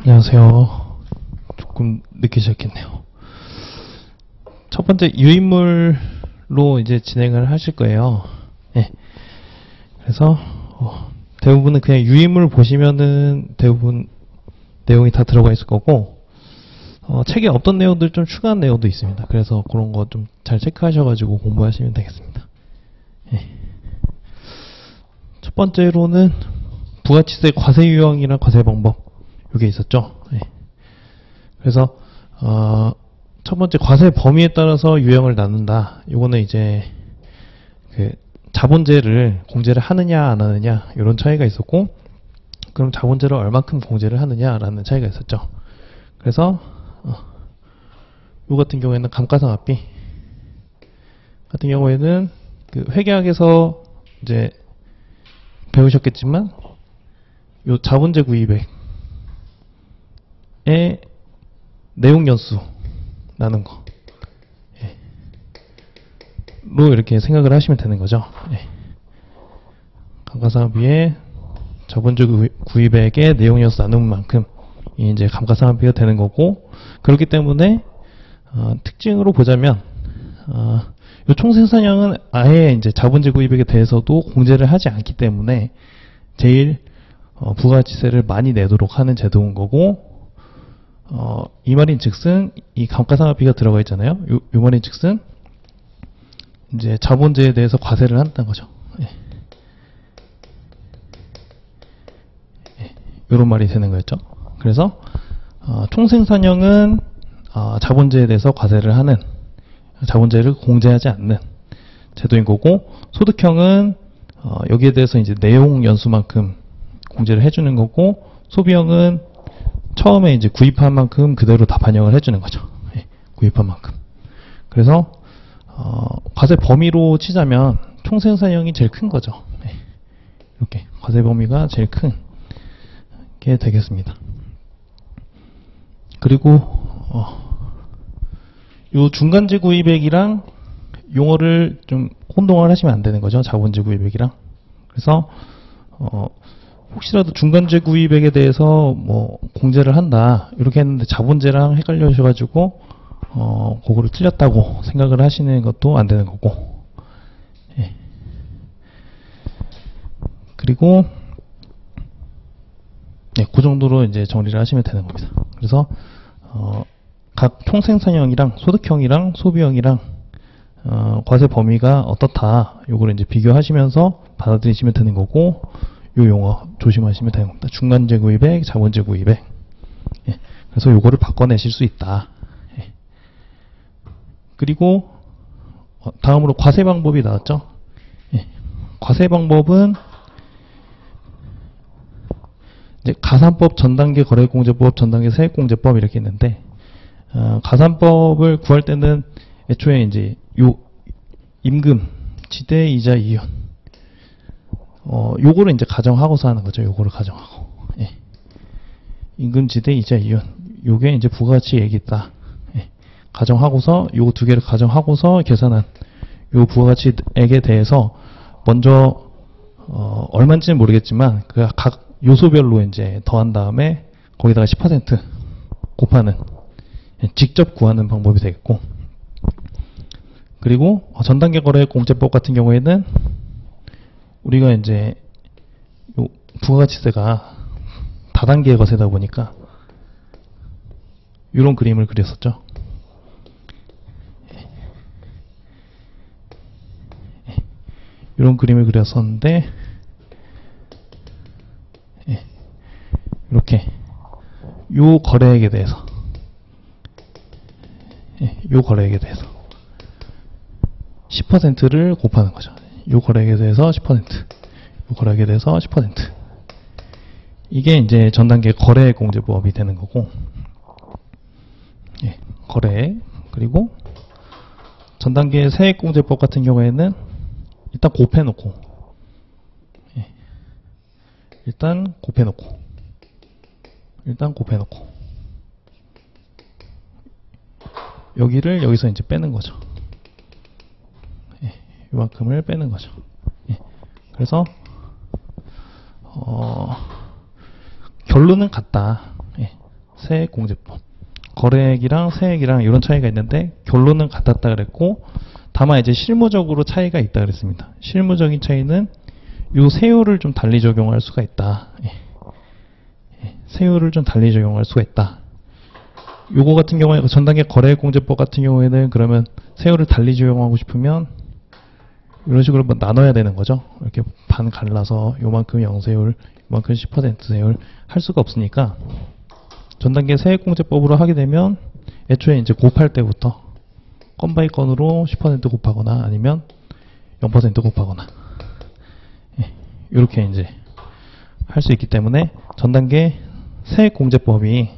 안녕하세요. 조금 늦게 시작했네요. 첫 번째 유인물로 이제 진행을 하실 거예요. 네. 그래서 대부분은 그냥 유인물 보시면은 대부분 내용이 다 들어가 있을 거고, 책에 없던 내용들 좀 추가한 내용도 있습니다. 그래서 그런 거 좀 잘 체크하셔가지고 공부하시면 되겠습니다. 네. 첫 번째로는 부가치세 과세 유형이랑 과세 방법, 이게 있었죠. 네. 그래서 첫 번째 과세 범위에 따라서 유형을 나눈다. 요거는 이제 그 자본재를 공제를 하느냐 안 하느냐 이런 차이가 있었고, 그럼 자본재를 얼마큼 공제를 하느냐라는 차이가 있었죠. 그래서 요 같은 경우에는 감가상각비 같은 경우에는 그 회계학에서 이제 배우셨겠지만 요 자본재 구입액의 내용 연수 나는 거 로 이렇게 생각을 하시면 되는 거죠. 감가상각비의 자본재 구입액의 내용 연수 나누는 만큼 이제 감가상각비가 되는 거고, 그렇기 때문에 특징으로 보자면 이 총생산량은 아예 이제 자본재 구입액에 대해서도 공제를 하지 않기 때문에 제일 부가가치세를 많이 내도록 하는 제도인 거고, 이 말인즉슨 이 감가상각비가 들어가 있잖아요. 요 말인즉슨 이제 자본재에 대해서 과세를 한다는 거죠. 이런 말이 되는 거였죠. 그래서 총생산량은 자본재에 대해서 과세를 하는, 자본재를 공제하지 않는 제도인 거고, 소득형은 여기에 대해서 이제 내용 연수만큼 공제를 해주는 거고, 소비형은 처음에 이제 구입한 만큼 그대로 다 반영을 해주는 거죠. 구입한 만큼. 그래서 과세 범위로 치자면 총생산형이 제일 큰 거죠. 이렇게 과세 범위가 제일 큰 게 되겠습니다. 그리고 요 중간재 구입액이랑 용어를 좀 혼동을 하시면 안 되는 거죠. 자본재 구입액이랑. 그래서 혹시라도 중간재 구입액에 대해서 뭐 공제를 한다 이렇게 했는데 자본재랑 헷갈려셔가지고 그거를 틀렸다고 생각을 하시는 것도 안 되는 거고. 그리고 그 정도로 이제 정리를 하시면 되는 겁니다. 그래서 각 총생산형이랑 소득형이랑 소비형이랑 과세 범위가 어떻다, 요거를 이제 비교하시면서 받아들이시면 되는 거고, 요 용어 조심하시면 되는 겁니다. 중간재 구입액, 자본재 구입액. 그래서 요거를 바꿔내실 수 있다. 그리고 다음으로 과세 방법이 나왔죠. 과세 방법은 이제 가산법, 전단계 거래공제법, 전단계 세액공제법 이렇게 있는데, 가산법을 구할 때는 애초에 이제 요 임금, 지대, 이자, 이윤 요거를 이제 가정하고서 하는 거죠. 요거를 가정하고. 임금, 지대, 이자, 이윤 요게 이제 부가가치액이다. 가정하고서 요 두 개를 가정하고서 계산한 요 부가가치액에 대해서 먼저 얼마인지는 모르겠지만 그 각 요소별로 이제 더한 다음에 거기다가 10% 곱하는, 직접 구하는 방법이 되겠고, 그리고 전단계 거래 공제법 같은 경우에는 우리가 이제 요 부가가치세가 다단계 거세다 보니까 이런 그림을 그렸었죠. 이런 그림을 그렸었는데, 이렇게 요 거래액에 대해서 요 거래액에 대해서 10%를 곱하는 거죠. 요 거래액에 대해서 10%, 요 거래액에 대해서 10%. 이게 이제 전단계 거래액 공제법이 되는 거고, 거래액. 그리고 전단계 세액 공제법 같은 경우에는 일단 곱해놓고, 일단 곱해놓고 여기를 여기서 이제 빼는 거죠. 이만큼을 빼는 거죠. 그래서 결론은 같다. 세액공제법. 거래액이랑 세액이랑 이런 차이가 있는데 결론은 같았다 그랬고, 다만 이제 실무적으로 차이가 있다 그랬습니다. 실무적인 차이는 요 세율을 좀 달리 적용할 수가 있다. 세율을 좀 달리 적용할 수가 있다. 요거 같은 경우에 전단계 거래액공제법 같은 경우에는 그러면 세율을 달리 적용하고 싶으면 이런 식으로 뭐 나눠야 되는 거죠. 이렇게 반 갈라서 요만큼 0세율, 요만큼 10% 세율 할 수가 없으니까 전단계 세액공제법으로 하게 되면 애초에 이제 곱할 때부터 건 바이 건으로 10% 곱하거나 아니면 0% 곱하거나 이렇게 이제 할 수 있기 때문에 전단계 세액공제법이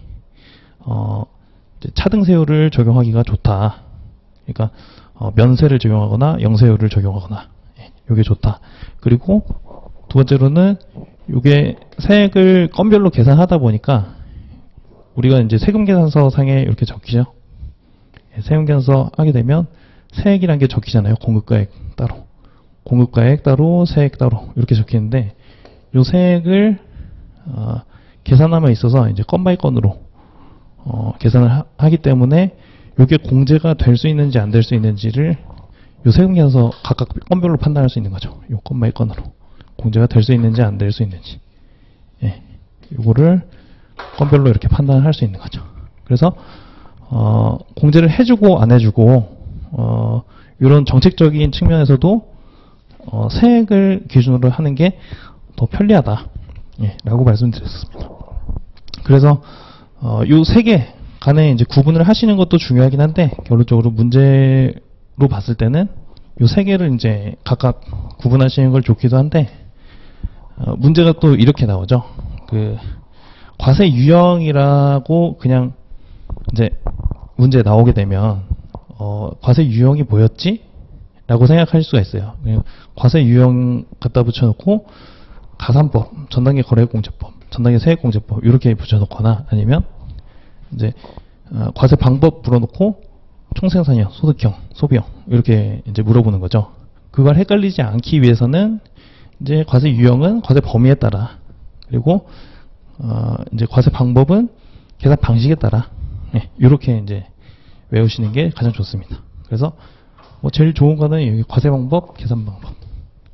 이제 차등세율을 적용하기가 좋다. 그러니까 면세를 적용하거나 영세율을 적용하거나 이게 좋다. 그리고 두 번째로는 이게 세액을 건별로 계산하다 보니까 우리가 이제 세금계산서 상에 이렇게 적히죠. 세금계산서 하게 되면 세액이라는 게 적히잖아요. 공급가액 따로, 공급가액 따로, 세액 따로 이렇게 적히는데 이 세액을 계산함에 있어서 이제 건 바이 건으로 계산을 하기 때문에 이게 공제가 될 수 있는지 안 될 수 있는지를 이 세금계산서 각각 건별로 판단할 수 있는 거죠. 이 건 바이 건으로 공제가 될 수 있는지 안 될 수 있는지, 이거를 건별로 이렇게 판단할 수 있는 거죠. 그래서 공제를 해주고 안 해주고 이런 정책적인 측면에서도 세액을 기준으로 하는 게 더 편리하다, 라고 말씀드렸습니다. 그래서 요 세 개 간에 이제 구분을 하시는 것도 중요하긴 한데 결론적으로 문제로 봤을 때는 요 세 개를 이제 각각 구분하시는 걸 좋기도 한데 문제가 또 이렇게 나오죠. 그 과세 유형이라고 그냥 이제 문제에 나오게 되면 과세 유형이 뭐였지? 라고 생각할 수가 있어요. 과세 유형 갖다 붙여놓고 가산법, 전단계 거래공제법, 전단계 세액공제법 이렇게 붙여놓거나 아니면 이제 과세 방법 불어놓고 총생산형, 소득형, 소비형 이렇게 이제 물어보는 거죠. 그걸 헷갈리지 않기 위해서는 이제 과세 유형은 과세 범위에 따라, 그리고 이제 과세 방법은 계산 방식에 따라 이렇게 이제 외우시는 게 가장 좋습니다. 그래서 뭐 제일 좋은 거는 여기 과세 방법, 계산 방법,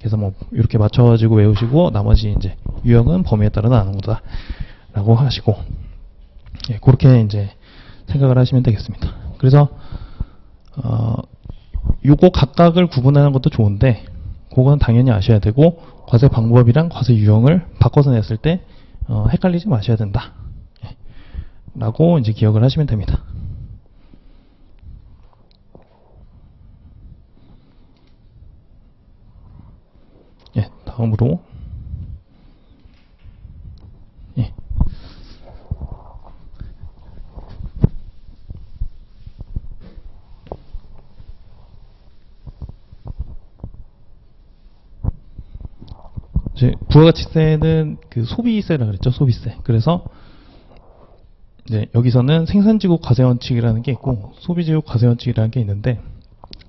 계산 방법 이렇게 맞춰가지고 외우시고 나머지 이제 유형은 범위에 따라 나누는 거다라고 하시고 그렇게 이제 생각을 하시면 되겠습니다. 그래서 요거 각각을 구분하는 것도 좋은데 그건 당연히 아셔야 되고 과세 방법이랑 과세 유형을 바꿔서 냈을 때 헷갈리지 마셔야 된다 라고 이제 기억을 하시면 됩니다. 다음으로 이제 부가가치세는 그 소비세라 그랬죠. 소비세. 그래서 이제 여기서는 생산지국 과세원칙이라는 게 있고 소비지국 과세원칙이라는 게 있는데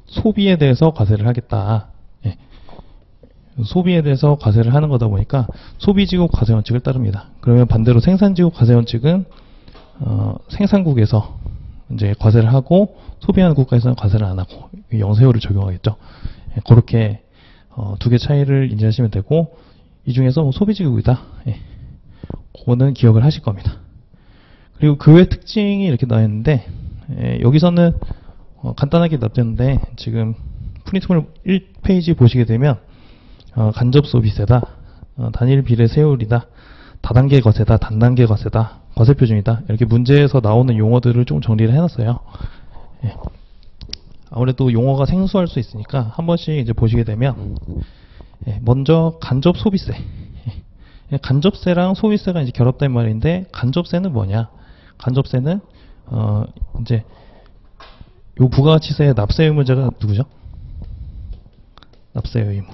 소비에 대해서 과세를 하겠다. 소비에 대해서 과세를 하는 거다 보니까 소비지국 과세원칙을 따릅니다. 그러면 반대로 생산지국 과세원칙은 생산국에서 이제 과세를 하고 소비하는 국가에서는 과세를 안 하고 영세율을 적용하겠죠. 그렇게 두 개 차이를 인지하시면 되고 이 중에서 뭐 소비지국이다. 그거는 기억을 하실 겁니다. 그리고 그 외 특징이 이렇게 나와 있는데 여기서는 간단하게 납되는데 지금 프린트물 1페이지 보시게 되면 간접 소비세다, 단일 비례 세율이다, 다단계 과세다, 단단계 과세다, 과세 표준이다 이렇게 문제에서 나오는 용어들을 좀 정리를 해놨어요. 아무래도 용어가 생소할 수 있으니까 한 번씩 이제 보시게 되면 먼저 간접 소비세, 간접세랑 소비세가 이제 결합된 말인데 간접세는 뭐냐? 간접세는 이제 요 부가가치세의 납세 의무자가 누구죠? 납세 의무.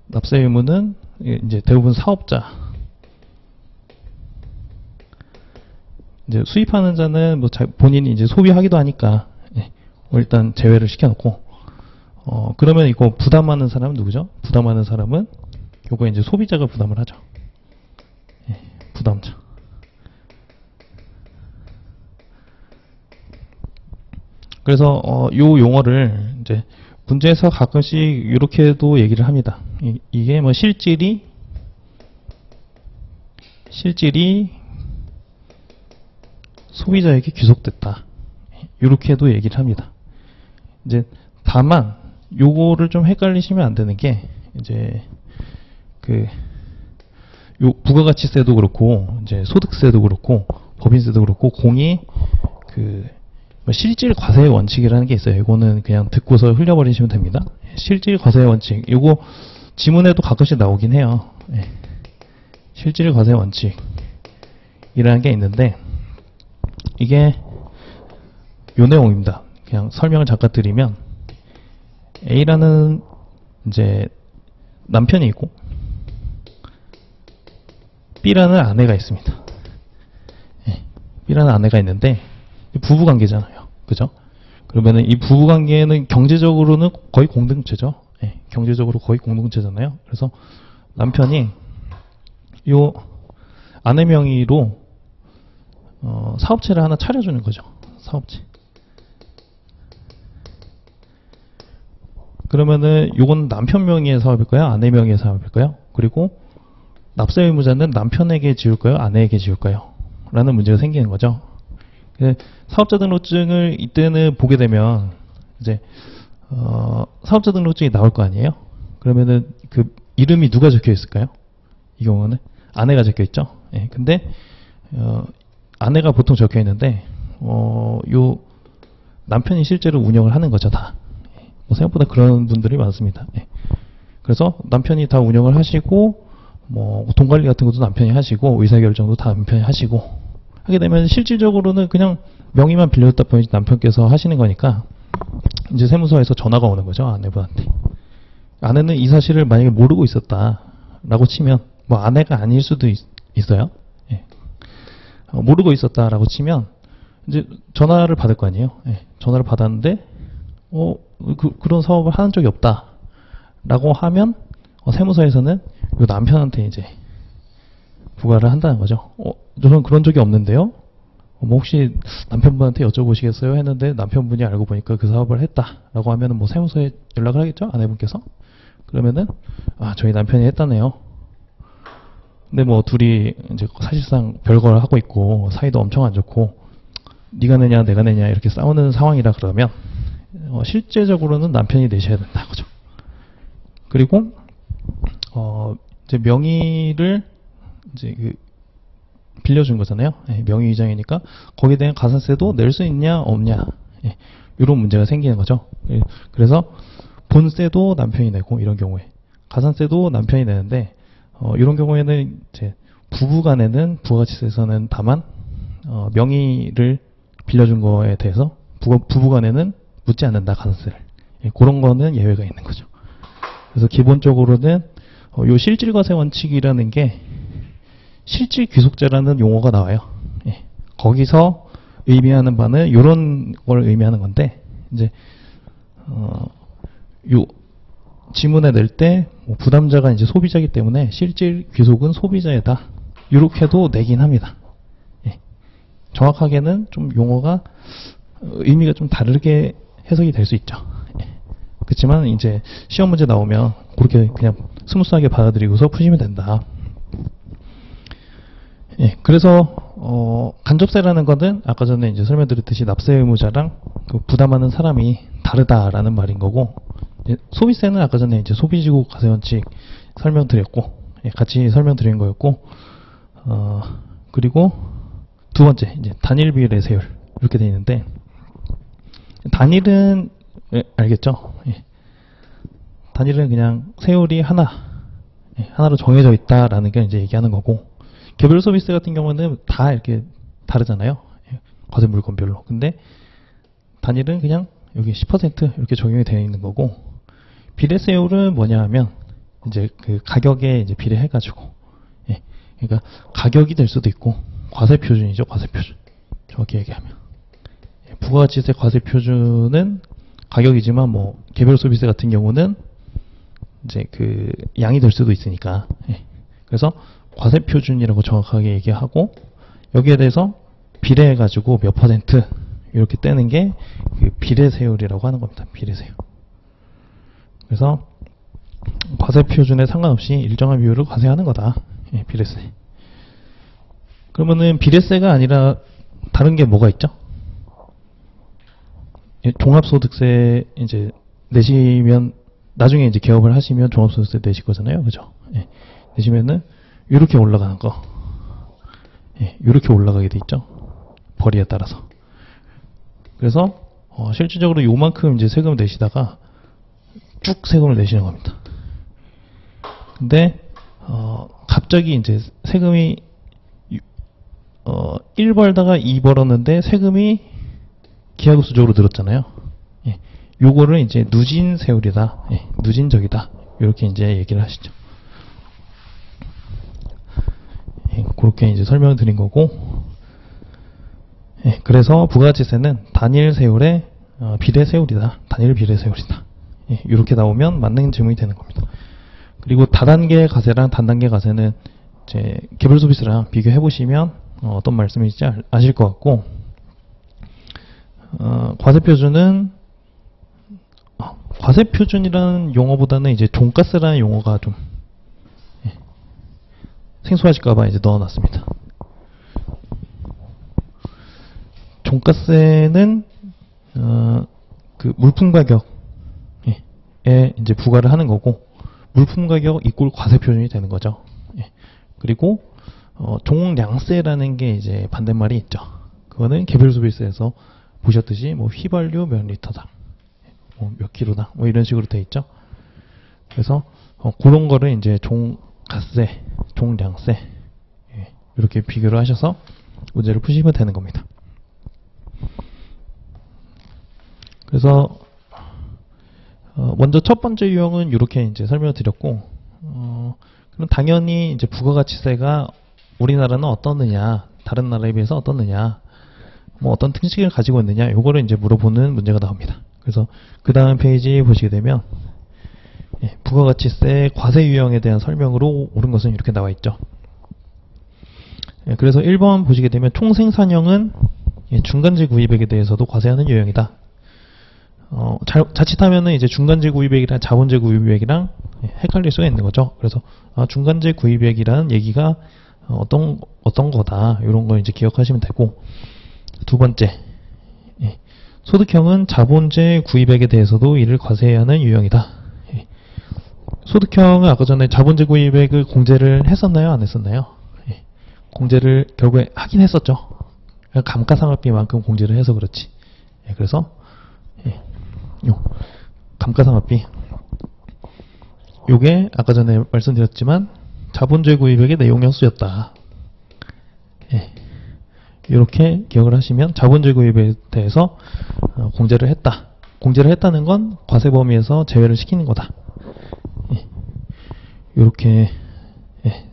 납세 의무는 이제 대부분 사업자. 이제 수입하는 자는 뭐 본인이 이제 소비하기도 하니까 일단 제외를 시켜놓고 그러면 이거 부담하는 사람은 누구죠? 부담하는 사람은 요거 이제 소비자가 부담을 하죠. 부담자. 그래서 요 용어를 이제 문제에서 가끔씩 이렇게도 얘기를 합니다. 이게 뭐 실질이 소비자에게 귀속됐다. 이렇게도 얘기를 합니다. 이제 다만 요거를 좀 헷갈리시면 안 되는 게 이제 요 부가가치세도 그렇고 이제 소득세도 그렇고 법인세도 그렇고 공이 뭐 실질 과세의 원칙이라는 게 있어요. 이거는 그냥 듣고서 흘려버리시면 됩니다. 실질 과세의 원칙. 요거 지문에도 가끔씩 나오긴 해요. 예. 실질 과세의 원칙이라는 게 있는데 이게 요 내용입니다. 그냥 설명을 잠깐 드리면 A라는 이제 남편이 있고 B라는 아내가 있습니다. 예. B라는 아내가 있는데 부부관계잖아요. 그죠? 그러면은 이 부부관계는 경제적으로는 거의 공동체죠. 예. 경제적으로 거의 공동체잖아요. 그래서 남편이 요 아내 명의로 사업체를 하나 차려주는 거죠. 사업체. 그러면은 요건 남편 명의의 사업일까요? 아내 명의의 사업일까요? 그리고 납세 의무자는 남편에게 지울까요? 아내에게 지울까요? 라는 문제가 생기는 거죠. 사업자 등록증을 이때는 보게 되면 이제 사업자 등록증이 나올 거 아니에요? 그러면은 그 이름이 누가 적혀 있을까요? 이 경우는 아내가 적혀 있죠. 예, 근데 아내가 보통 적혀 있는데 요 남편이 실제로 운영을 하는 거죠, 다. 뭐 생각보다 그런 분들이 많습니다. 예. 그래서 남편이 다 운영을 하시고 뭐 돈 관리 같은 것도 남편이 하시고 의사결정도 다 남편이 하시고 하게 되면 실질적으로는 그냥 명의만 빌려줬다 보니 남편께서 하시는 거니까 이제 세무서에서 전화가 오는 거죠, 아내분한테. 아내는 이 사실을 만약에 모르고 있었다라고 치면 뭐 아내가 아닐 수도 있어요. 예. 모르고 있었다라고 치면 이제 전화를 받을 거 아니에요. 예. 전화를 받았는데 그런 사업을 하는 적이 없다라고 하면 세무서에서는 요 남편한테 이제 부과를 한다는 거죠. 저는 그런 적이 없는데요. 뭐 혹시 남편분한테 여쭤보시겠어요? 했는데 남편분이 알고 보니까 그 사업을 했다라고 하면은 뭐 세무서에 연락을 하겠죠? 아내분께서. 그러면은 저희 남편이 했다네요. 근데 뭐 둘이 이제 사실상 별걸 하고 있고 사이도 엄청 안 좋고 네가 내냐 내가 내냐 이렇게 싸우는 상황이라 그러면 실제적으로는 남편이 내셔야 된다는 거죠. 그리고 이제 명의를 이제 빌려준 거잖아요. 예, 명의 이장이니까 거기에 대한 가산세도 낼 수 있냐 없냐, 예, 이런 문제가 생기는 거죠. 예, 그래서 본세도 남편이 내고 이런 경우에 가산세도 남편이 내는데 이런 경우에는 이제 부부간에는 부가가치세에서는 다만 명의를 빌려준 거에 대해서 부부간에는 묻지 않는다, 가산세를. 예, 그런 거는 예외가 있는 거죠. 그래서 기본적으로는 요 실질과세 원칙이라는 게 실질 귀속죄라는 용어가 나와요. 예, 거기서 의미하는 바는 이런 걸 의미하는 건데 이제 요 지문에 낼 때 부담자가 이제 소비자이기 때문에 실질 귀속은 소비자에다 이렇게도 내긴 합니다. 예, 정확하게는 좀 용어가 의미가 좀 다르게 해석이 될 수 있죠. 예, 그렇지만 이제 시험 문제 나오면 그렇게 그냥 스무스하게 받아들이고서 푸시면 된다. 예, 그래서 간접세라는 것은 아까 전에 이제 설명드렸듯이 납세 의무자랑 그 부담하는 사람이 다르다라는 말인 거고, 소비세는 아까 전에 이제 소비지구 과세원칙 설명드렸고, 예, 같이 설명드린 거였고, 그리고 두 번째 이제 단일 비율의 세율 이렇게 되어 있는데, 단일은 알겠죠? 예. 단일은 그냥 세율이 하나로 정해져 있다라는 게 이제 얘기하는 거고, 개별 서비스 같은 경우는 다 이렇게 다르잖아요. 과세 물건별로. 근데 단일은 그냥 여기 10% 이렇게 적용이 되어 있는 거고, 비례세율은 뭐냐 하면 이제 그 가격에 이제 비례해가지고, 예. 그러니까 가격이 될 수도 있고, 과세 표준이죠, 과세 표준. 정확히 얘기하면. 부가가치세 과세 표준은 가격이지만 뭐 개별 서비스 같은 경우는 이제 그 양이 될 수도 있으니까. 예. 그래서 과세 표준이라고 정확하게 얘기하고 여기에 대해서 비례해가지고 몇 퍼센트 이렇게 떼는 게 그 비례세율이라고 하는 겁니다. 비례세율. 그래서 과세 표준에 상관없이 일정한 비율을 과세하는 거다. 예, 비례세. 그러면은 비례세가 아니라 다른 게 뭐가 있죠? 예, 종합소득세 이제 내시면 나중에 이제 개업을 하시면 종합소득세 내실 거잖아요, 그죠? 예, 내시면은 이렇게 올라가는 거, 예, 이렇게 올라가게 돼 있죠. 벌이에 따라서. 그래서 실질적으로 요만큼 이제 세금을 내시다가 쭉 세금을 내시는 겁니다. 근데 갑자기 이제 세금이 1 벌다가 2 벌었는데 세금이 기하급수적으로 늘었잖아요. 예, 요거를 이제 누진 세율이다. 예, 누진적이다. 이렇게 이제 얘기를 하시죠. 예, 그렇게 이제 설명을 드린 거고, 예, 그래서 부가가치세는 단일 세율의 비례 세율이다. 단일 비례 세율이다. 예, 이렇게 나오면 맞는 질문이 되는 겁니다. 그리고 다단계 가세랑 단단계 가세는 이제 개별 소비세랑 비교해 보시면 어떤 말씀인지 아실 것 같고, 과세 표준은 과세 표준이라는 용어보다는 이제 종가세라는 용어가 좀 생소하실까봐 이제 넣어놨습니다. 종가세는 그 물품 가격에 이제 부과를 하는 거고, 물품 가격 이꼴 과세 표준이 되는 거죠. 예. 그리고 종량세라는 게 이제 반대말이 있죠. 그거는 개별 소비세에서 보셨듯이 뭐 휘발유 몇 리터당, 뭐 몇 킬로당, 뭐 이런 식으로 돼 있죠. 그래서 그런 거를 이제 종가세, 종량세, 예, 이렇게 비교를 하셔서 문제를 푸시면 되는 겁니다. 그래서 먼저 첫 번째 유형은 이렇게 이제 설명을 드렸고, 그럼 당연히 이제 부가가치세가 우리나라는 어떻느냐, 다른 나라에 비해서 어떻느냐, 뭐 어떤 특징을 가지고 있느냐, 요거를 이제 물어보는 문제가 나옵니다. 그래서 그 다음 페이지 보시게 되면, 예, 부가가치세 과세 유형에 대한 설명으로 옳은 것은 이렇게 나와 있죠. 예, 그래서 1번 보시게 되면 총생산형은 예, 중간재 구입액에 대해서도 과세하는 유형이다. 자칫하면은 이제 중간재 구입액이랑 자본재 구입액이랑 헷갈릴 수가 있는 거죠. 그래서 중간재 구입액이라는 얘기가 어떤 거다, 이런 거 이제 기억하시면 되고, 두 번째, 예, 소득형은 자본재 구입액에 대해서도 이를 과세해야 하는 유형이다. 예, 소득형은 아까 전에 자본재 구입액을 공제를 했었나요, 안 했었나요? 예, 공제를 결국에 하긴 했었죠. 감가상각비만큼 공제를 해서 그렇지. 예, 그래서 예, 요 감가상각비, 요게 아까 전에 말씀드렸지만 자본재 구입액의 내용형 수였다. 예, 이렇게 기억을 하시면 자본재 구입에 대해서 공제를 했다. 공제를 했다는 건 과세 범위에서 제외를 시키는 거다. 예, 이렇게 예,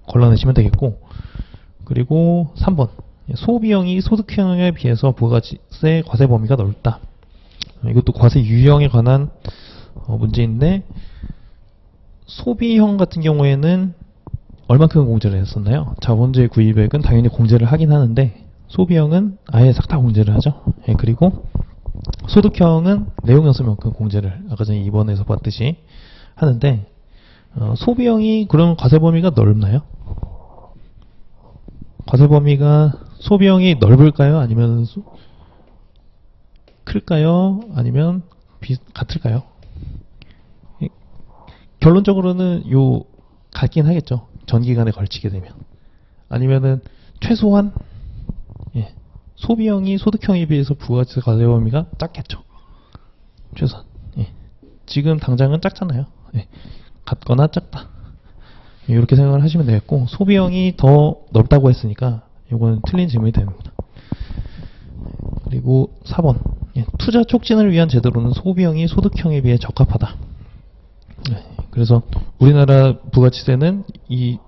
걸러내시면 되겠고, 그리고 3번, 소비형이 소득형에 비해서 부가가치세 과세 범위가 넓다. 이것도 과세 유형에 관한 문제인데, 소비형 같은 경우에는 얼마큼 공제를 했었나요? 자본재 구입액은 당연히 공제를 하긴 하는데, 소비형은 아예 싹 다 공제를 하죠. 예, 그리고 소득형은 내용연수만큼 공제를 아까 전에 2번에서 봤듯이 하는데, 소비형이 그럼 과세 범위가 넓나요? 과세 범위가 소비형이 넓을까요? 아니면 클까요? 아니면 같을까요? 결론적으로는 같긴 하겠죠. 전기간에 걸치게 되면. 아니면은 최소한 예, 소비형이 소득형에 비해서 부가가치세 과세 범위가 작겠죠. 최소한. 예. 지금 당장은 작잖아요. 예. 같거나 작다. 예, 이렇게 생각을 하시면 되겠고, 소비형이 더 넓다고 했으니까 이거는 틀린 질문이 됩니다. 그리고 4번, 예, 투자 촉진을 위한 제도로는 소비형이 소득형에 비해 적합하다. 예, 그래서 우리나라 부가치세는 이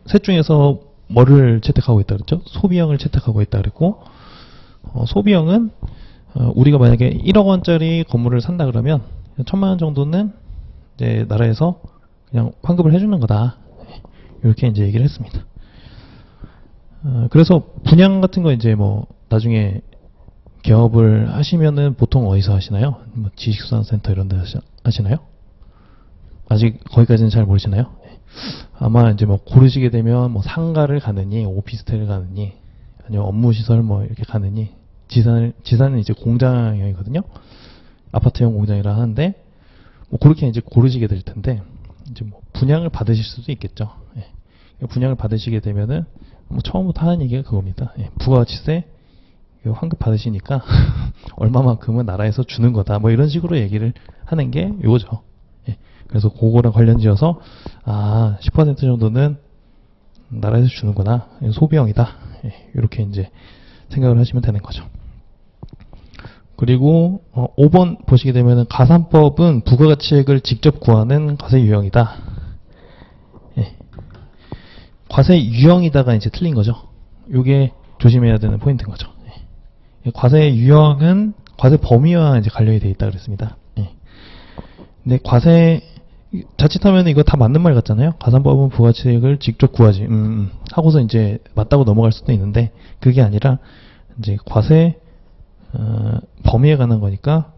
셋 중에서 뭐를 채택하고 있다 그랬죠? 소비형을 채택하고 있다 그랬고, 소비형은 우리가 만약에 1억 원짜리 건물을 산다 그러면 1,000만 원 정도는 이제 나라에서 그냥 환급을 해주는 거다. 이렇게 이제 얘기를 했습니다. 그래서 분양 같은 거 이제 뭐 나중에 개업을 하시면은 보통 어디서 하시나요? 뭐 지식수산센터 이런 데 하시나요? 아직 거기까지는 잘 모르시나요? 아마 이제 뭐 고르시게 되면 뭐 상가를 가느니 오피스텔을 가느니 아니면 업무시설 뭐 이렇게 가느니 지산은 이제 공장형이거든요. 아파트형 공장이라 하는데 뭐 그렇게 이제 고르시게 될 텐데 이제 뭐 분양을 받으실 수도 있겠죠. 예. 분양을 받으시게 되면은 뭐 처음부터 하는 얘기가 그겁니다. 예. 부가가치세 환급 받으시니까 얼마만큼은 나라에서 주는 거다. 뭐 이런 식으로 얘기를 하는 게 요거죠. 예. 그래서 그거랑 관련지어서 10% 정도는 나라에서 주는구나. 소비형이다. 예. 이렇게 이제 생각을 하시면 되는 거죠. 그리고 5번 보시게 되면 가산법은 부가가치액을 직접 구하는 과세 유형이다. 예. 과세 유형이다가 이제 틀린 거죠. 이게 조심해야 되는 포인트인 거죠. 예. 과세 유형은 과세 범위와 이제 관련이 되어 있다 그랬습니다. 예. 근데 과세 자칫하면 이거 다 맞는 말 같잖아요. 가산법은 부가가치액을 직접 구하지. 하고서 이제 맞다고 넘어갈 수도 있는데 그게 아니라 이제 과세 범위에 관한 거니까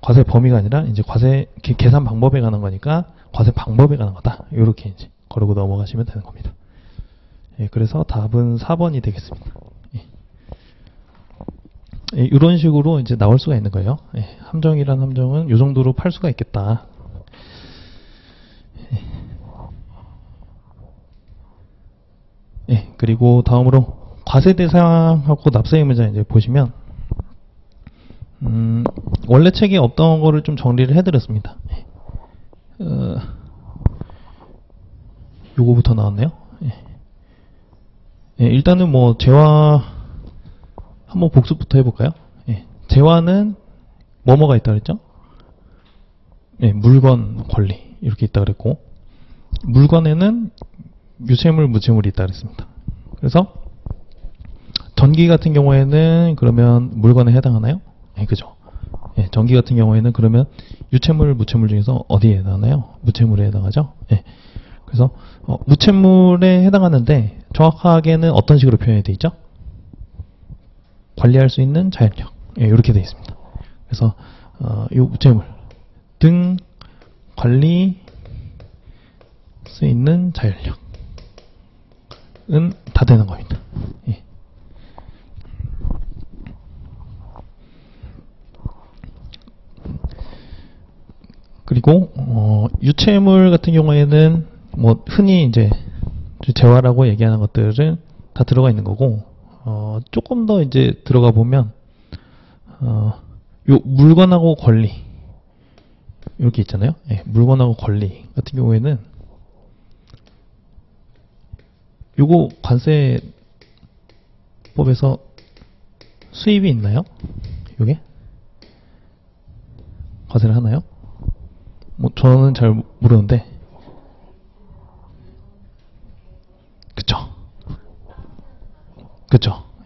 과세 범위가 아니라 이제 과세 계산 방법에 관한 거니까 과세 방법에 관한 거다. 이렇게 이제 거르고 넘어가시면 되는 겁니다. 예, 그래서 답은 4번이 되겠습니다. 예, 이런 식으로 이제 나올 수가 있는 거예요. 예, 함정이란 함정은 이 정도로 팔 수가 있겠다. 예, 그리고 다음으로 과세 대상하고 납세 의무자 이제 보시면 원래 책에 없던 거를 좀 정리를 해드렸습니다. 요거부터 나왔네요. 예, 일단은 뭐 재화 한번 복습부터 해볼까요? 예, 재화는 뭐뭐가 있다 그랬죠? 예, 물건, 권리 이렇게 있다 그랬고 물건에는 유채물, 무채물이 있다 그랬습니다. 그래서 전기 같은 경우에는 그러면 물건에 해당하나요? 예, 그죠. 예, 전기 같은 경우에는 그러면 유채물, 무채물 중에서 어디에 해당하나요? 무채물에 해당하죠. 예. 그래서 무채물에 해당하는데 정확하게는 어떤 식으로 표현이 되어 있죠? 관리할 수 있는 자연력. 예, 이렇게 되어 있습니다. 그래서 이 무채물 등 관리 수 있는 자연력은 다 되는 겁니다. 예. 그리고 유채물 같은 경우에는 뭐 흔히 이제 재화라고 얘기하는 것들은 다 들어가 있는 거고 조금 더 이제 들어가 보면 요 물건하고 권리 이렇게 있잖아요. 예, 물건하고 권리 같은 경우에는 요거 관세법에서 수입이 있나요? 요게 과세를 하나요? 뭐 저는 잘 모르는데 그쵸.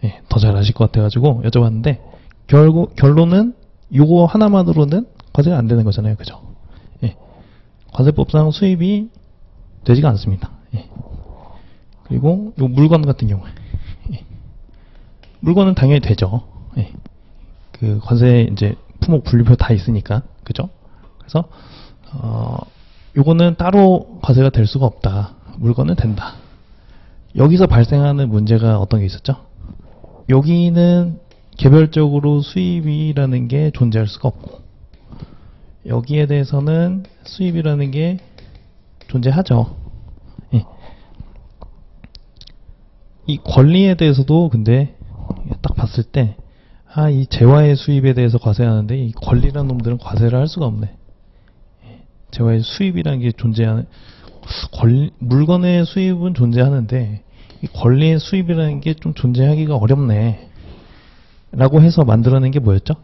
예, 더 잘 아실 것 같아가지고 여쭤봤는데 결론은 요거 하나만으로는 과세가 안 되는 거잖아요. 그죠. 예, 과세법상 수입이 되지가 않습니다. 예. 그리고 요 물건 같은 경우에 예. 물건은 당연히 되죠. 예. 그 관세 이제 품목 분류표 다 있으니까 그죠. 그래서 요거는 따로 과세가 될 수가 없다. 물건은 된다. 여기서 발생하는 문제가 어떤 게 있었죠? 여기는 개별적으로 수입이라는 게 존재할 수가 없고 여기에 대해서는 수입이라는 게 존재하죠. 예. 이 권리에 대해서도 근데 딱 봤을 때 이 재화의 수입에 대해서 과세하는데 이 권리라는 놈들은 과세를 할 수가 없네. 재화의 수입이라는 게 존재하는 물건의 수입은 존재하는데 이 권리의 수입이라는 게 좀 존재하기가 어렵네 라고 해서 만들어낸 게 뭐였죠?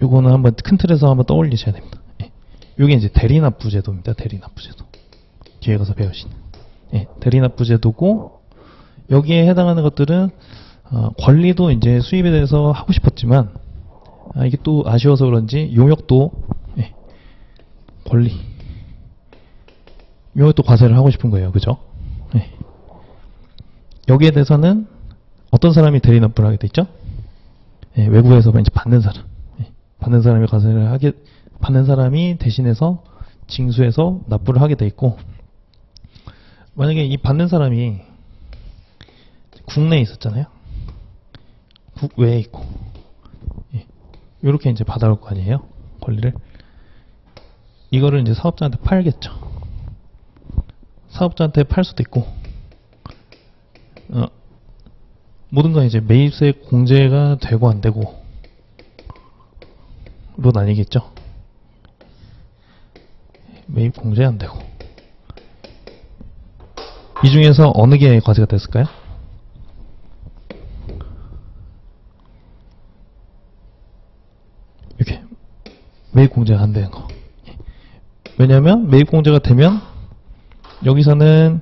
요거는 한번 큰 틀에서 한번 떠올리셔야 됩니다. 예. 요게 이제 대리납부제도입니다. 대리납부제도 뒤에 가서 배우신 대리납부제도고 여기에 해당하는 것들은 권리도 이제 수입에 대해서 하고 싶었지만 이게 또 아쉬워서 그런지 용역도 권리 용역도 과세를 하고 싶은 거예요. 그죠? 여기에 대해서는 어떤 사람이 대리납부를 하게 돼 있죠? 예, 외국에서 이제 받는 사람, 예, 받는 사람이 과세를 받는 사람이 대신해서 징수해서 납부를 하게 돼 있고, 만약에 이 받는 사람이 국내에 있었잖아요. 국외에 있고, 예, 이렇게 이제 받아올 거 아니에요, 권리를. 이거를 이제 사업자한테 팔겠죠. 사업자한테 팔 수도 있고, 모든 건 이제 매입세 공제가 되고 안 되고 로 나뉘겠죠. 매입 공제 안 되고. 이 중에서 어느 게 과세가 됐을까요? 이렇게 매입 공제가 안 되는 거. 왜냐하면 매입 공제가 되면 여기서는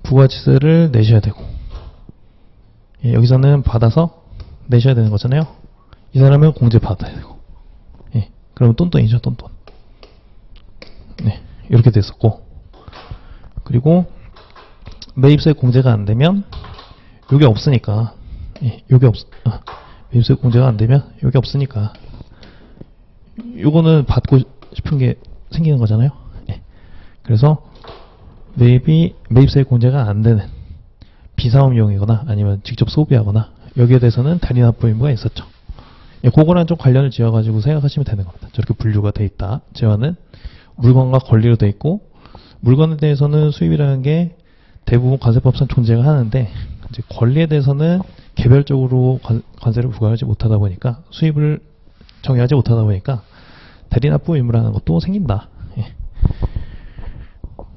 부가치세를 내셔야 되고, 예, 여기서는 받아서 내셔야 되는 거잖아요. 이 사람은 공제 받아야 되고, 예, 그러면 똔똔이죠, 똔똔. 네, 이렇게 됐었고, 그리고 매입세 공제가 안 되면 요게 없으니까, 예, 요게 매입세 공제가 안 되면 요게 없으니까 요거는 받고 싶은 게 생기는 거잖아요. 예, 그래서 매입세 공제가 안 되는 비사업용이거나 아니면 직접 소비하거나 여기에 대해서는 대리납부 의무가 있었죠. 예, 그거랑 좀 관련을 지어가지고 생각하시면 되는 겁니다. 저렇게 분류가 돼 있다. 재화는 물건과 권리로 돼 있고, 물건에 대해서는 수입이라는 게 대부분 관세법상 존재가 하는데, 이제 권리에 대해서는 개별적으로 관세를 부과하지 못하다 보니까, 수입을 정의하지 못하다 보니까 대리납부 의무라는 것도 생긴다. 예.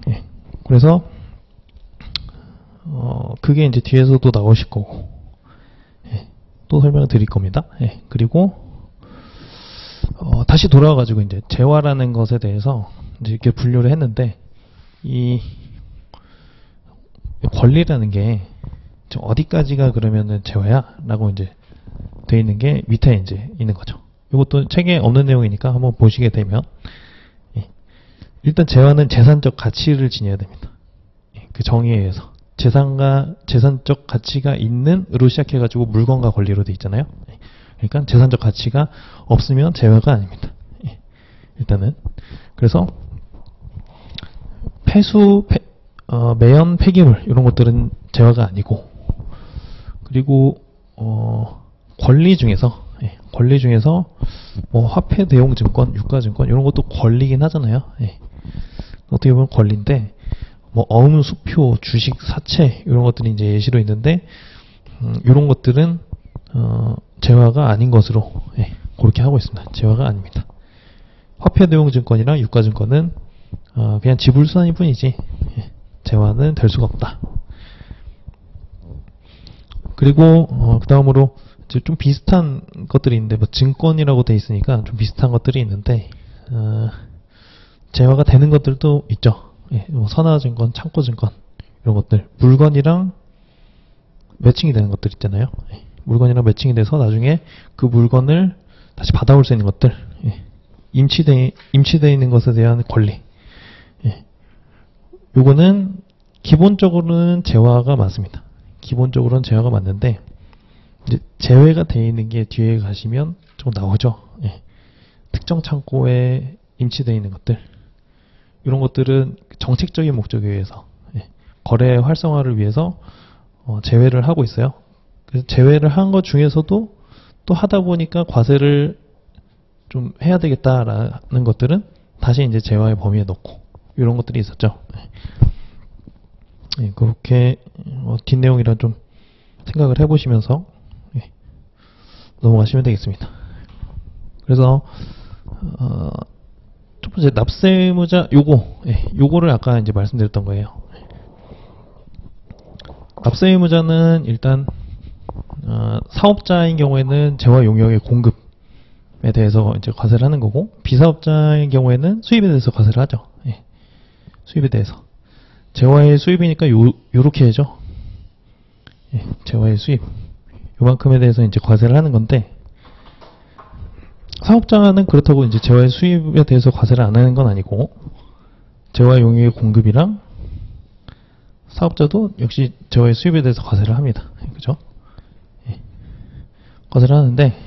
예. 그래서 그게 이제 뒤에서도 나오실 거고, 예, 또 설명을 드릴 겁니다. 예, 그리고 다시 돌아와가지고 이제 재화라는 것에 대해서 이제 이렇게 분류를 했는데, 이 권리라는 게 어디까지가 그러면은 재화야라고 이제 돼 있는 게 밑에 이제 있는 거죠. 이것도 책에 없는 내용이니까 한번 보시게 되면, 예, 일단 재화는 재산적 가치를 지녀야 됩니다. 예, 그 정의에 의해서. 재산적 가치가 있는으로 시작해가지고 물건과 권리로 돼 있잖아요. 그러니까 재산적 가치가 없으면 재화가 아닙니다. 일단은. 그래서 매연, 폐기물 이런 것들은 재화가 아니고, 그리고 권리 중에서 뭐 화폐, 대용증권, 유가증권 이런 것도 권리긴 하잖아요. 어떻게 보면 권리인데, 뭐 어음, 수표, 주식, 사채 이런 것들이 이제 예시로 있는데, 이런 것들은 재화가 아닌 것으로, 예, 그렇게 하고 있습니다. 재화가 아닙니다. 화폐 대용증권이랑 유가증권은 그냥 지불수단일 뿐이지, 예, 재화는 될 수가 없다. 그리고 그 다음으로 이제 좀 비슷한 것들이 있는데, 뭐 증권이라고 돼 있으니까 좀 비슷한 것들이 있는데, 재화가 되는 것들도 있죠. 예, 뭐 선화증권, 창고증권 이런 것들, 물건이랑 매칭이 되는 것들 있잖아요. 예, 물건이랑 매칭이 돼서 나중에 그 물건을 다시 받아올 수 있는 것들, 예, 임치되어 있는 것에 대한 권리, 예, 요거는 기본적으로는 재화가 맞습니다. 기본적으로는 재화가 맞는데, 이제 제외가 되어 있는 게 뒤에 가시면 좀 나오죠. 예, 특정 창고에 임치되어 있는 것들, 이런 것들은 정책적인 목적에 의해서, 예, 거래 활성화를 위해서 제외를 하고 있어요. 그래서 제외를 한 것 중에서도 또 하다 보니까 과세를 좀 해야 되겠다라는 것들은 다시 이제 재화의 범위에 넣고, 이런 것들이 있었죠. 예, 그렇게 뒷내용이랑 좀 생각을 해보시면서, 예, 넘어가시면 되겠습니다. 그래서 첫 번째 납세 의무자 요거를 아까 이제 말씀드렸던 거예요. 납세 의무자는 일단 사업자인 경우에는 재화 용역의 공급에 대해서 이제 과세를 하는 거고, 비사업자인 경우에는 수입에 대해서 과세를 하죠. 예, 수입에 대해서. 재화의 수입이니까 요렇게 해죠. 예, 재화의 수입 요만큼에 대해서 이제 과세를 하는 건데, 사업자는 그렇다고 이제 재화의 수입에 대해서 과세를 안 하는 건 아니고, 재화 용역의 공급이랑 사업자도 역시 재화의 수입에 대해서 과세를 합니다. 그죠? 예. 과세를 하는데,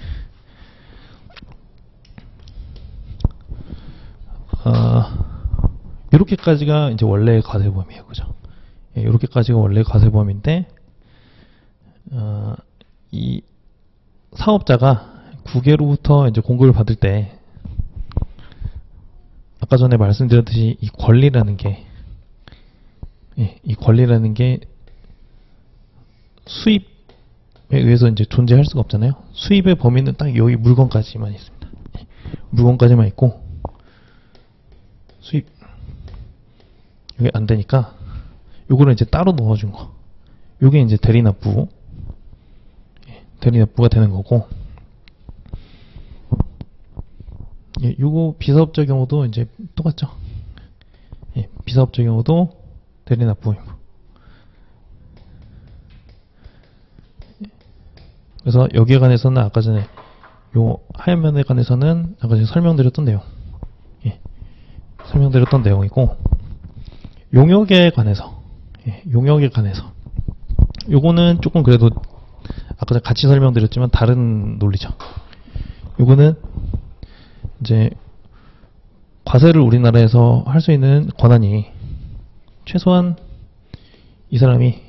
이렇게까지가 이제 원래의 과세범위예요. 그죠? 예, 이렇게까지가 원래의 과세범위인데, 이 사업자가 국외로부터 이제 공급을 받을 때, 아까 전에 말씀드렸듯이 이 권리라는 게, 예, 이 권리라는 게 수입에 의해서 이제 존재할 수가 없잖아요. 수입의 범위는 딱 여기 물건까지만 있습니다. 예, 물건까지만 있고, 수입, 이게 안 되니까, 요거를 이제 따로 넣어준 거. 요게 이제 대리납부. 예, 대리납부가 되는 거고, 예, 요거 비사업자 경우도 이제 똑같죠. 예, 비사업자 경우도 대리납부. 그래서 여기에 관해서는 아까 전에 요 하얀 면에 관해서는 아까 전에 설명드렸던 내용. 예, 설명드렸던 내용이고, 용역에 관해서, 예, 용역에 관해서 요거는 조금 그래도 아까 전에 같이 설명드렸지만 다른 논리죠. 요거는 이제 과세를 우리나라에서 할 수 있는 권한이 최소한 이 사람이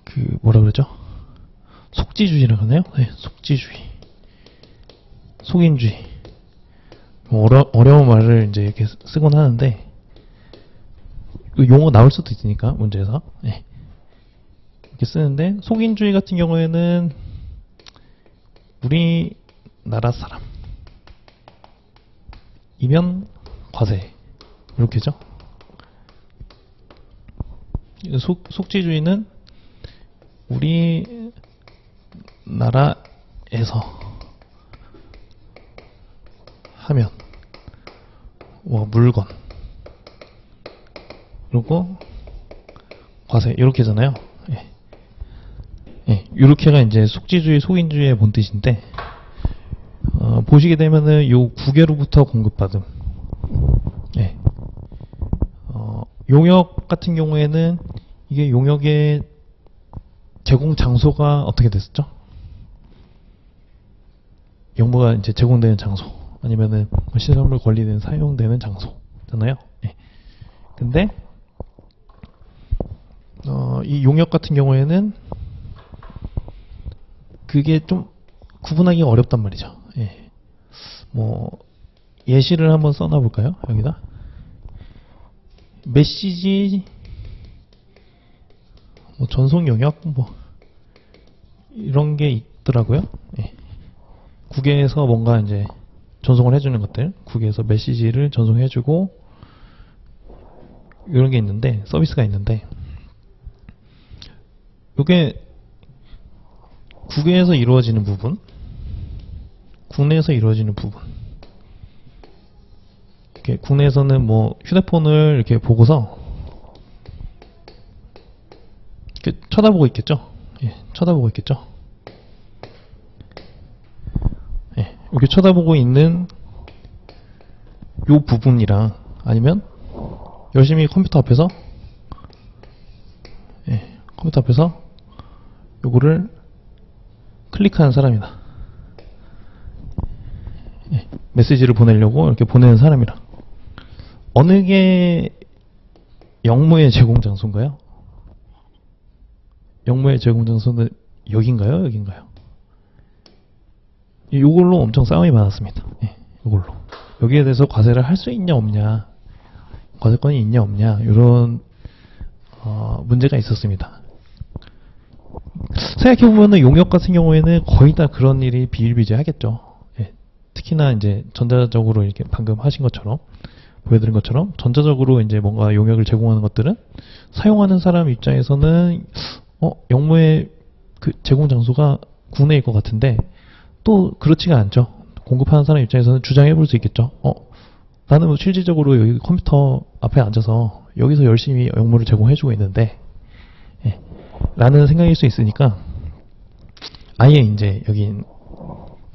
그 뭐라 그러죠? 속지주의라고 하나요? 네, 속지주의, 속인주의. 어려운 말을 이제 이렇게 쓰곤 하는데 용어 나올 수도 있으니까 문제에서, 네, 이렇게 쓰는데, 속인주의 같은 경우에는 우리나라 사람이면 과세, 이렇게죠. 속지주의는 우리나라에서 하면 뭐 물건, 그리고 과세, 이렇게잖아요. 예. 예, 이렇게가 이제 속지주의, 속인주의의 본 뜻인데, 보시게 되면은 요 국외로부터 공급받음. 예. 용역 같은 경우에는 이게 용역의 제공 장소가 어떻게 됐었죠? 용무가 이제 제공되는 장소, 아니면은 시설물 관리되는 사용되는 장소잖아요. 예. 근데 이 용역 같은 경우에는 그게 좀 구분하기 어렵단 말이죠. 예. 뭐 예시를 한번 써놔 볼까요? 여기다 메시지, 뭐 전송 용역, 뭐 이런 게 있더라고요. 예. 국외에서 뭔가 이제 전송을 해주는 것들, 국외에서 메시지를 전송해주고 이런 게 있는데, 서비스가 있는데, 이게 국외에서 이루어지는 부분, 국내에서 이루어지는 부분. 이렇게 국내에서는 뭐 휴대폰을 이렇게 보고서 이렇게 쳐다보고 있겠죠. 예, 쳐다보고 있겠죠. 예, 이렇게 쳐다보고 있는 요 부분이랑, 아니면 열심히 컴퓨터 앞에서, 예, 컴퓨터 앞에서 요거를 클릭하는 사람이다. 예, 메시지를 보내려고 이렇게 보내는 사람이랑, 어느 게 영무의 제공 장소인가요? 영무의 제공 장소는 여긴가요? 여긴가요? 이걸로 엄청 싸움이 많았습니다. 예, 이걸로. 여기에 대해서 과세를 할 수 있냐 없냐, 과세권이 있냐 없냐, 이런 문제가 있었습니다. 생각해보면 용역 같은 경우에는 거의 다 그런 일이 비일비재하겠죠. 예, 특히나 이제 전자적으로 이렇게 방금 하신 것처럼, 보여드린 것처럼 전자적으로 이제 뭔가 용역을 제공하는 것들은 사용하는 사람 입장에서는 영무의 그 제공 장소가 국내일 것 같은데, 또 그렇지가 않죠. 공급하는 사람 입장에서는 주장해 볼 수 있겠죠. 나는 뭐 실질적으로 여기 컴퓨터 앞에 앉아서 여기서 열심히 영무를 제공해주고 있는데, 예, 라는 생각일 수 있으니까 아예 이제 여기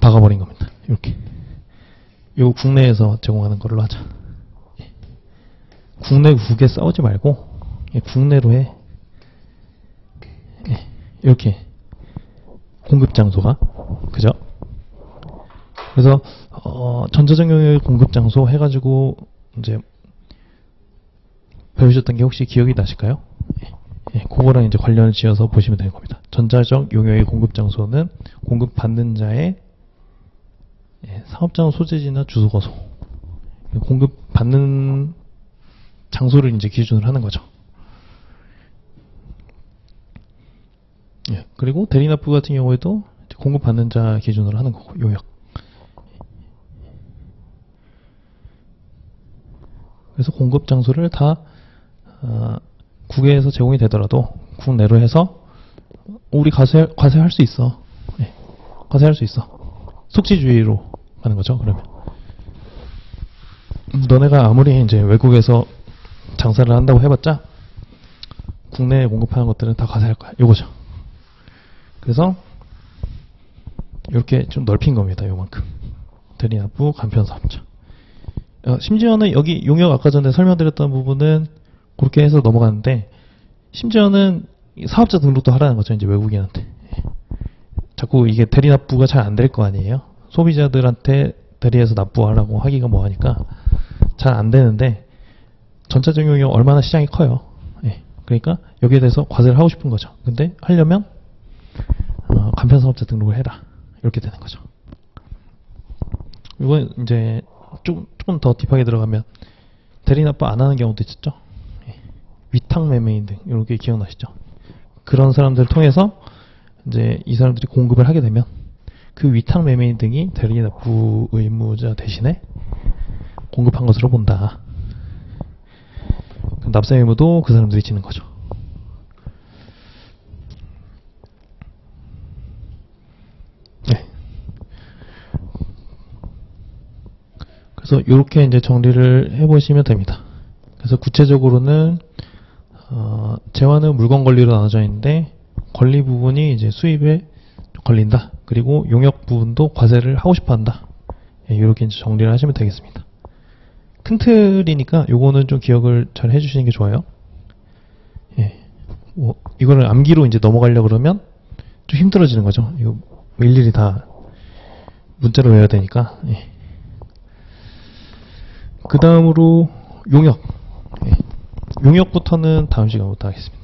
박아버린 겁니다. 이렇게. 요 국내에서 제공하는 걸로 하자. 예. 국내 국외 싸우지 말고, 예, 국내로 해. 예, 이렇게 공급 장소가. 그죠? 그래서 전자적 용역의 공급 장소 해가지고 이제 배우셨던 게 혹시 기억이 나실까요? 예, 그거랑 이제 관련을 지어서 보시면 되는 겁니다. 전자적 용역의 공급 장소는 공급받는 자의 사업장 소재지나 주소거소, 공급받는 장소를 이제 기준으로 하는 거죠. 예, 그리고 대리납부 같은 경우에도 공급받는 자 기준으로 하는 거고, 용역. 그래서 공급 장소를 다 국외에서 제공이 되더라도 국내로 해서 우리 과세할 수 있어. 네, 과세할 수 있어. 속지주의로 하는 거죠. 그러면 너네가 아무리 이제 외국에서 장사를 한다고 해봤자 국내에 공급하는 것들은 다 과세할 거야. 요거죠. 그래서 이렇게 좀 넓힌 겁니다. 요만큼. 대리납부 간편사업자. 심지어는 여기 용역 아까 전에 설명드렸던 부분은 그렇게 해서 넘어가는데, 심지어는 사업자 등록도 하라는 거죠. 이제 외국인한테. 자꾸 이게 대리납부가 잘 안 될 거 아니에요. 소비자들한테 대리해서 납부하라고 하기가 뭐하니까 잘 안 되는데, 전자적 용역 얼마나 시장이 커요. 예. 그러니까 여기에 대해서 과세를 하고 싶은 거죠. 근데 하려면 간편사업자 등록을 해라. 이렇게 되는 거죠. 이건 이제 조금 더 딥하게 들어가면 대리납부 안 하는 경우도 있었죠. 위탁 매매인 등 이렇게 기억나시죠? 그런 사람들을 통해서 이제 이 사람들이 공급을 하게 되면 그 위탁 매매인 등이 대리납부 의무자 대신에 공급한 것으로 본다. 납세 의무도 그 사람들이 지는 거죠. 네. 그래서 이렇게 이제 정리를 해보시면 됩니다. 그래서 구체적으로는 재화는 물건 권리로 나눠져 있는데, 권리 부분이 이제 수입에 걸린다. 그리고 용역 부분도 과세를 하고 싶어 한다. 예, 이렇게 이제 정리를 하시면 되겠습니다. 큰 틀이니까 요거는 좀 기억을 잘 해주시는 게 좋아요. 예, 이거를 암기로 이제 넘어가려고 그러면 좀 힘들어지는 거죠. 이거 일일이 다 문자로 외워야 되니까. 예. 그 다음으로 용역. 예. 용역부터는 다음 시간부터 하겠습니다.